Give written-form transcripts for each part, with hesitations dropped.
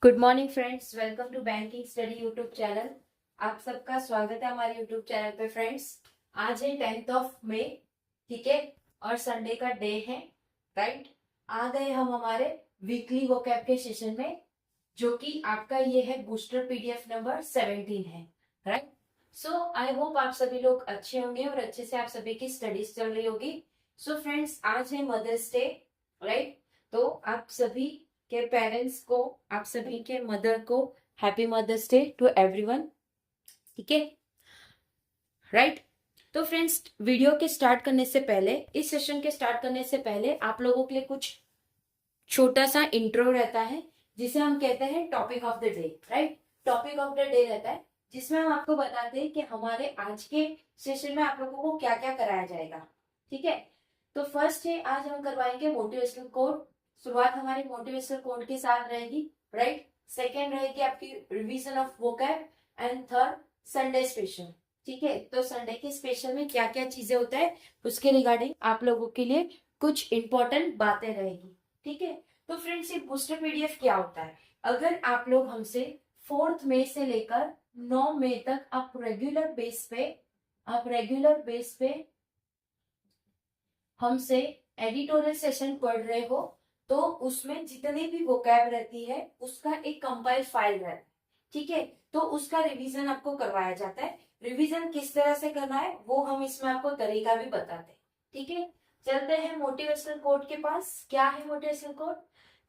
Good morning friends, welcome to banking study YouTube channel. आप सबका स्वागत है हमारे यूट्यूब चैनल पे। फ्रेंड्स, आज है 10th ऑफ मई, ठीक है, और संडे का डे है, राइट। आ गए हम हमारे वीकली वोकैब के सेशन में, जो कि आपका ये है बूस्टर पीडीएफ नंबर 17 है, राइट। सो आई होप आप सभी लोग अच्छे होंगे और अच्छे से आप सभी की स्टडीज चल रही होगी। सो फ्रेंड्स, आज है मदर्स डे, राइट। तो आप सभी के पेरेंट्स को, आप सभी के मदर को happy mother's day to everyone, ठीक है, राइट। तो फ्रेंड्स, वीडियो के स्टार्ट करने से पहले, इस सेशन के स्टार्ट करने से पहले आप लोगों के लिए कुछ छोटा सा इंट्रो रहता है, जिसे हम कहते हैं topic of the day, right. Topic of the day रहता है जिसमें हम आपको बताते हैं कि हमारे आज के सेशन में आप लोगों को क्या क्या कराया जाएगा, ठीक है। तो फर्स्ट है, आज हम करवाएंगे मोटिवेशनल कोड। शुरुआत हमारी मोटिवेशनल कोड के साथ रहेगी, राइट। सेकेंड रहेगी आपकी revision of vocab and third Sunday special, ठीक है। तो संडे के स्पेशल में क्या क्या चीजें होता है उसके रिगार्डिंग आप लोगों के लिए कुछ इंपॉर्टेंट बातें रहेगी, ठीक है। तो फ्रेंड्स, ये बूस्टर पीडीएफ क्या होता है? अगर आप लोग हमसे 4 मई से लेकर 9 मई तक आप रेगुलर बेस पे हमसे एडिटोरियल सेशन पढ़ रहे हो, तो उसमें जितनी भी वोकैब रहती है उसका एक कंपाइल फाइल रहता है, ठीक है। तो उसका रिवीजन आपको करवाया जाता है। रिवीजन किस तरह से करना है वो हम इसमें आपको तरीका भी बताते हैं, ठीक है। चलते हैं मोटिवेशनल कोड के पास। क्या है मोटिवेशनल कोड?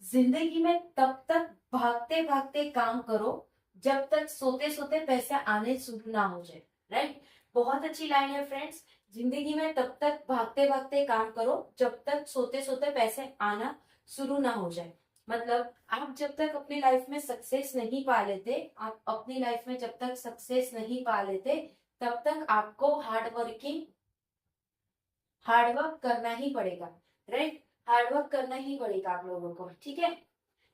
जिंदगी में तब तक भागते भागते काम करो जब तक सोते सोते पैसे आने शुरू ना हो जाए, राइट। बहुत अच्छी लाइन है फ्रेंड्स। जिंदगी में तब तक भागते भागते काम करो जब तक सोते सोते पैसे आना शुरू ना हो जाए। मतलब आप जब तक अपनी लाइफ में सक्सेस नहीं पा लेते, आप अपनी लाइफ में जब तक सक्सेस नहीं पा लेते, तब तक आपको हार्डवर्क करना ही पड़ेगा, राइट। हार्डवर्क करना ही पड़ेगा आप लोगों को, ठीक है।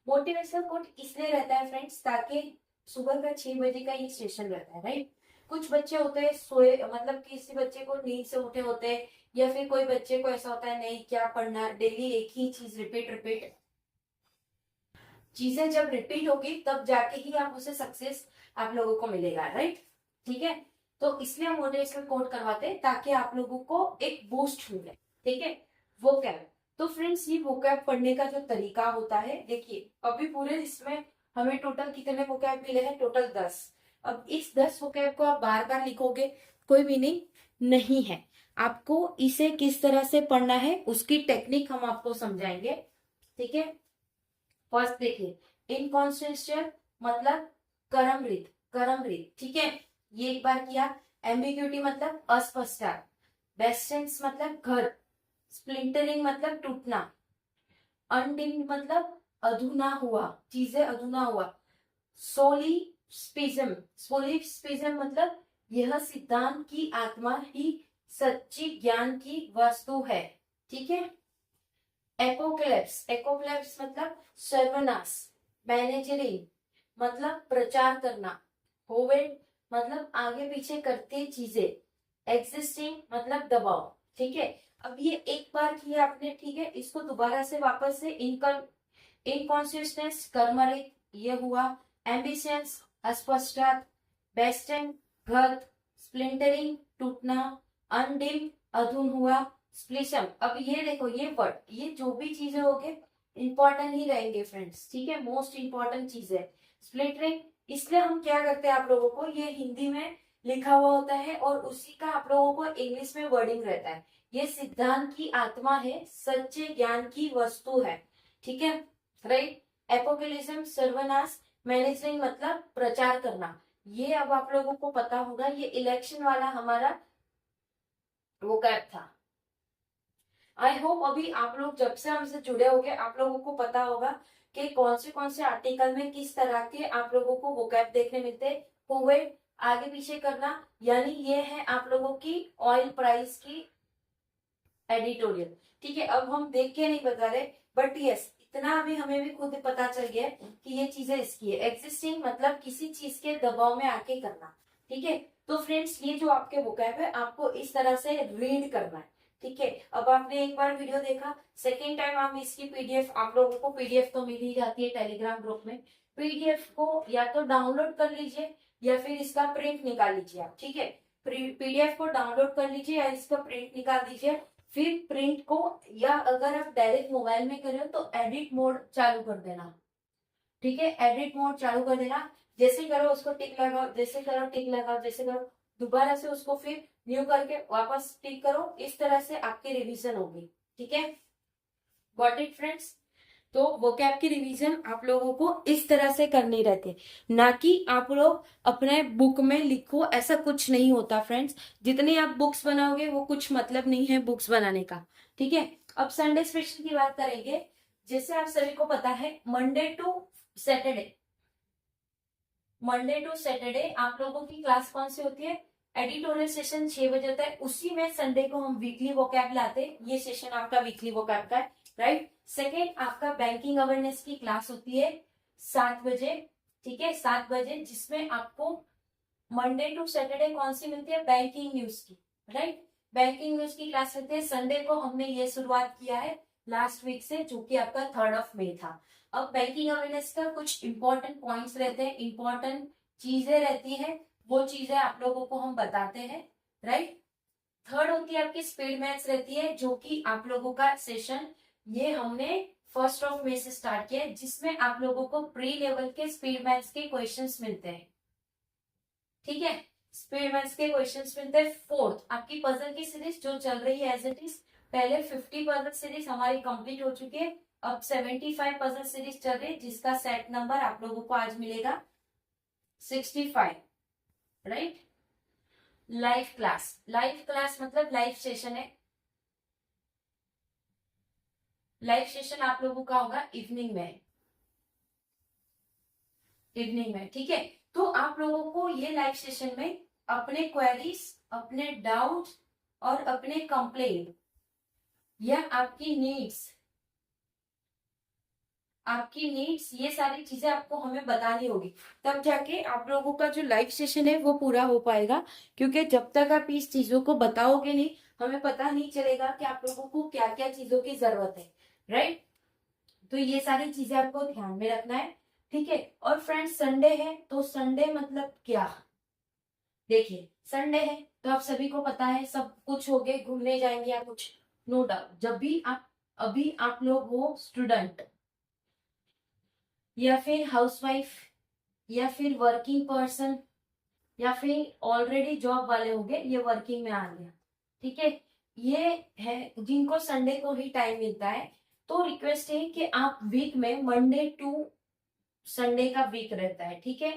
मोटिवेशनल कोट इसलिए रहता है फ्रेंड्स, ताकि सुबह का 6 बजे का ये सेशन रहता है, राइट। कुछ बच्चे होते हैं सोए, मतलब किसी बच्चे को नींद से उठे होते हैं, या फिर कोई बच्चे को ऐसा होता है नहीं क्या पढ़ना, डेली एक ही चीज रिपीट चीजें जब रिपीट होगी तब जाके ही आप उसे सक्सेस आप लोगों को मिलेगा, राइट, ठीक है। तो इसलिए हम मोटिवेशनल कोड करवाते हैं ताकि आप लोगों को एक बूस्ट मिले, ठीक है। वोकैब, तो फ्रेंड्स ये वोकैब पढ़ने का जो तरीका होता है, देखिए अभी पूरे इसमें हमें टोटल कितने वोकैब मिले हैं? टोटल 10। अब इस 10 वोकैब को आप बार बार लिखोगे, कोई मीनिंग नहीं है। आपको इसे किस तरह से पढ़ना है उसकी टेक्निक हम आपको समझाएंगे, ठीक है। फर्स्ट देखिए, इनकॉन्स्टेंशियल मतलब कर्मरहित, ठीक है, ये एक बार किया। एम्बिग्यूटी मतलब अस्पष्टता। बेस्टेंस मतलब घर। स्प्लिंटरिंग मतलब टूटना। अनडिम्ड मतलब अधूना हुआ, चीजें अधूना हुआ। सोलिस्पिज्म मतलब यह सिद्धांत की आत्मा ही सच्ची ज्ञान की वस्तु है, ठीक है। एपोक्लेप्स मतलब सर्वनाश। मैनेजरिंग मतलब प्रचार करना। होवेड मतलब आगे पीछे करते चीजें। एग्जिस्टिंग मतलब दबाव, ठीक है। अब ये एक बार किया आपने, ठीक है। इसको दोबारा से वापस से इनकॉन्सियसनेस कर्मरित ये हुआ। एम्बिशंस अस्पष्टता। बेस्टेंड घत। स्प्लिंटरिंग टूटना। अनडिम अधून हुआ। स्प्लिशम, अब ये देखो ये वर्ड, ये जो भी चीजें होंगे इंपॉर्टेंट ही रहेंगे फ्रेंड्स, ठीक है। मोस्ट इंपॉर्टेंट चीज है स्प्लिटरिंग। इसलिए हम क्या करते हैं, आप लोगों को ये हिंदी में लिखा हुआ होता है और उसी का आप लोगों को इंग्लिश में वर्डिंग रहता है। ये सिद्धांत की आत्मा है, सच्चे ज्ञान की वस्तु है, ठीक है, राइट। एपोकलिज्म सर्वनाश। मैनेजरिंग मतलब प्रचार करना। ये अब आप लोगों को पता होगा, ये इलेक्शन वाला हमारा वोकैब था। आई होप अभी आप लोग जब से हमसे जुड़े होंगे आप लोगों को पता होगा कि कौन से आर्टिकल में किस तरह के आप लोगों को वोकैब देखने मिलते हैं। कोविड आगे पीछे करना, यानी ये है आप लोगों की ऑयल प्राइस की एडिटोरियल, ठीक है। अब हम देख के नहीं बता रहे, बट यस इतना अभी हमें भी खुद पता चल गया कि ये चीजें इसकी है। एग्जिस्टिंग मतलब किसी चीज के दबाव में आके करना, ठीक है। तो फ्रेंड्स, ये जो आपके वोकैब है आपको इस तरह से रीड करना है, ठीक है। अब आपने एक बार वीडियो देखा, सेकेंड टाइम हम इसकी पीडीएफ, आप लोगों को पीडीएफ तो मिल ही जाती है टेलीग्राम ग्रुप में, पीडीएफ को या तो डाउनलोड कर लीजिए या फिर इसका प्रिंट निकाल लीजिए आप, ठीक है। पीडीएफ को डाउनलोड कर लीजिए या इसका प्रिंट निकाल दीजिए। फिर प्रिंट को, या अगर आप डायरेक्ट मोबाइल में कर रहे हो तो एडिट मोड चालू कर देना, ठीक है। एडिट मोड चालू कर देना, जैसे करो उसको टिक लगाओ, जैसे करो टिक लगाओ, जैसे करो दोबारा से उसको फिर न्यू करके वापस टिक करो, इस तरह से आपकी रिवीजन होगी, ठीक है। Got it friends. तो वोकैब की रिवीजन आप लोगों को इस तरह से करनी रहती है, ना कि आप लोग अपने बुक में लिखो, ऐसा कुछ नहीं होता फ्रेंड्स। जितने आप बुक्स बनाओगे वो कुछ मतलब नहीं है बुक्स बनाने का, ठीक है। अब संडे स्पेशल की बात करेंगे। जैसे आप सभी को पता है Monday to Saturday, Monday to Saturday आप लोगों की क्लास कौन सी होती है, एडिटोरियल सेशन 6 बजे होता है, उसी में संडे को हम वीकली वोकैब लाते हैं। ये सेशन आपका वीकली वोकैब का है, राइट। सेकेंड आपका बैंकिंग अवेयरनेस की क्लास होती है 7 बजे, ठीक है, 7 बजे, जिसमें आपको मंडे टू सैटरडे कौन सी मिलती है, बैंकिंग न्यूज की, राइट। बैंकिंग न्यूज की क्लास रहती है। संडे को हमने ये शुरुआत किया है लास्ट वीक से, जो कि आपका 3 मई था। अब बैंकिंग अवेयरनेस का कुछ इंपॉर्टेंट पॉइंट्स रहते हैं, इंपॉर्टेंट चीजें रहती है, वो चीजें आप लोगों को हम बताते हैं, राइट। थर्ड होती है आपकी स्पीड मैथ्स रहती है, जो कि आप लोगों का सेशन ये हमने 1 मई से स्टार्ट किया है, जिसमें आप लोगों को प्री लेवल के स्पीड मैथ्स के क्वेश्चंस मिलते हैं, ठीक है। स्पीड मैथ्स के क्वेश्चंस मिलते हैं। फोर्थ आपकी पजल की सीरीज जो चल रही है एज इट इज, पहले 50 पजल सीरीज हमारी कंप्लीट हो चुकी है, अब 75 पजल सीरीज चल रही है, जिसका सेट नंबर आप लोगों को आज मिलेगा 65, right. Live class, live class मतलब लाइव सेशन है। लाइव सेशन आप लोगों का होगा इवनिंग में, इवनिंग में, ठीक है। तो आप लोगों को ये लाइव सेशन में अपने क्वेरीज, अपने डाउट और अपने कंप्लेंट या आपकी नीड्स, आपकी नीड्स, ये सारी चीजें आपको हमें बतानी होगी, तब जाके आप लोगों का जो लाइव सेशन है वो पूरा हो पाएगा। क्योंकि जब तक आप इस चीजों को बताओगे नहीं, हमें पता नहीं चलेगा कि आप लोगों को क्या क्या चीजों की जरूरत है, राइट। तो ये सारी चीजें आपको ध्यान में रखना है, ठीक है। और फ्रेंड्स संडे है, तो संडे मतलब क्या, देखिए संडे है तो आप सभी को पता है सब कुछ हो गए, घूमने जाएंगे या कुछ, नो डाउट। जब भी आप, अभी आप लोग हो स्टूडेंट या फिर हाउसवाइफ या फिर वर्किंग पर्सन या फिर ऑलरेडी जॉब वाले हो गए, ये वर्किंग में आ गया, ठीक है। ये है जिनको संडे को ही टाइम मिलता है, तो रिक्वेस्ट है कि आप वीक में मंडे टू संडे का वीक रहता है, ठीक है।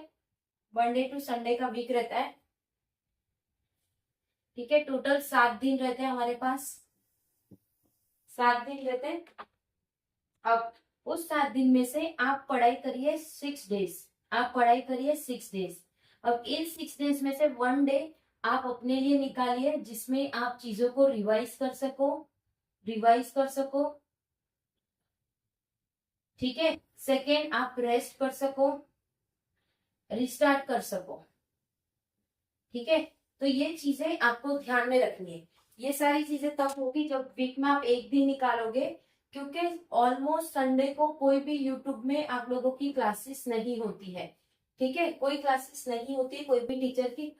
मंडे टू संडे का वीक रहता है, ठीक है। टोटल 7 दिन रहते हैं हमारे पास, 7 दिन रहते हैं। अब उस 7 दिन में से आप पढ़ाई करिए 6 डेज, आप पढ़ाई करिए 6 डेज। अब इन 6 डेज में से 1 डे आप अपने लिए निकालिए, जिसमें आप चीजों को रिवाइज कर सको, रिवाइज कर सको, ठीक है। सेकेंड आप रेस्ट कर सको, रिस्टार्ट कर सको, ठीक है। तो ये चीजें आपको ध्यान में रखनी है। ये सारी चीजें तब होगी जब वीक में आप एक दिन निकालोगे, क्योंकि ऑलमोस्ट संडे को कोई भी यूट्यूब में आप लोगों की क्लासेस नहीं होती है, ठीक है। कोई क्लासेस नहीं होती कोई भी टीचर की,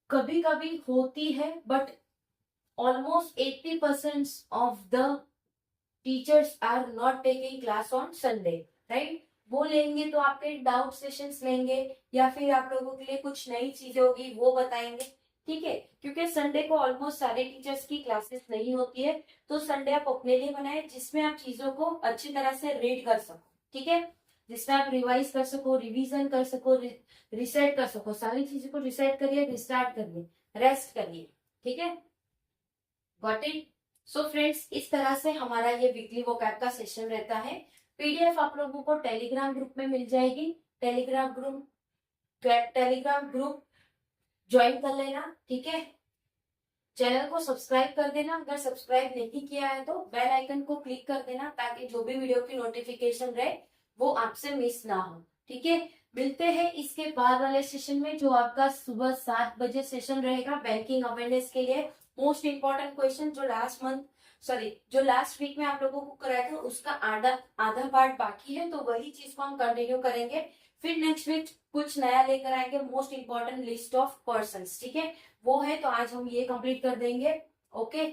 कभी कभी होती है, but almost 80% of the teachers are not taking class on Sunday, right. वो लेंगे तो आपके डाउट सेशंस लेंगे या फिर आप लोगों के लिए कुछ नई चीजें होगी वो बताएंगे, ठीक है। क्योंकि संडे को ऑलमोस्ट सारे टीचर्स की क्लासेस नहीं होती है, तो संडे आप अपने लिए बनाए जिसमें आप चीजों को अच्छी तरह से रीड कर सको, ठीक है। जिसमें आप रिवाइज कर सको, रिवीजन कर सको, रिसेट कर सको, सारी चीजों को रिसेट करिए, रिस्टार्ट करिए, रेस्ट करिए, ठीक है। Got it. सो फ्रेंड्स इस तरह से हमारा ये वीकली वोकैब का सेशन रहता है। पीडीएफ आप लोगों को टेलीग्राम ग्रुप में मिल जाएगी, टेलीग्राम ग्रुप ज्वाइन कर लेना, ठीक है। चैनल को सब्सक्राइब कर देना, अगर सब्सक्राइब नहीं किया है तो बेल आइकन को क्लिक कर देना, ताकि जो भी वीडियो की नोटिफिकेशन रहे वो आपसे मिस ना हो, ठीक है। मिलते हैं इसके बाद वाले सेशन में, जो आपका सुबह 7 बजे सेशन रहेगा बैंकिंग अवेयरनेस के लिए। मोस्ट इंपॉर्टेंट क्वेश्चन जो लास्ट वीक में आप लोगों को कराया था उसका आधा पार्ट बाकी है, तो वही चीज को हम कंटिन्यू करेंगे। फिर नेक्स्ट वीक कुछ नया लेकर आएंगे, most important list of persons, ठीक है, वो है, तो आज हम ये कंप्लीट कर देंगे। ओके,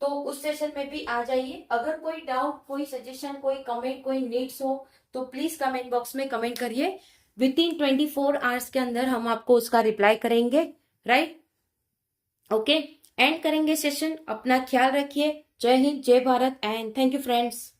तो उस सेशन में भी आ जाइए। अगर कोई डाउट, कोई सजेशन, कोई कमेंट, कोई नीड्स हो तो प्लीज कमेंट बॉक्स में कमेंट करिए। विद इन 24 आवर्स के अंदर हम आपको उसका रिप्लाई करेंगे, राइट। ओके, एंड करेंगे सेशन। अपना ख्याल रखिए। जय हिंद, जय Bharat, and thank you friends.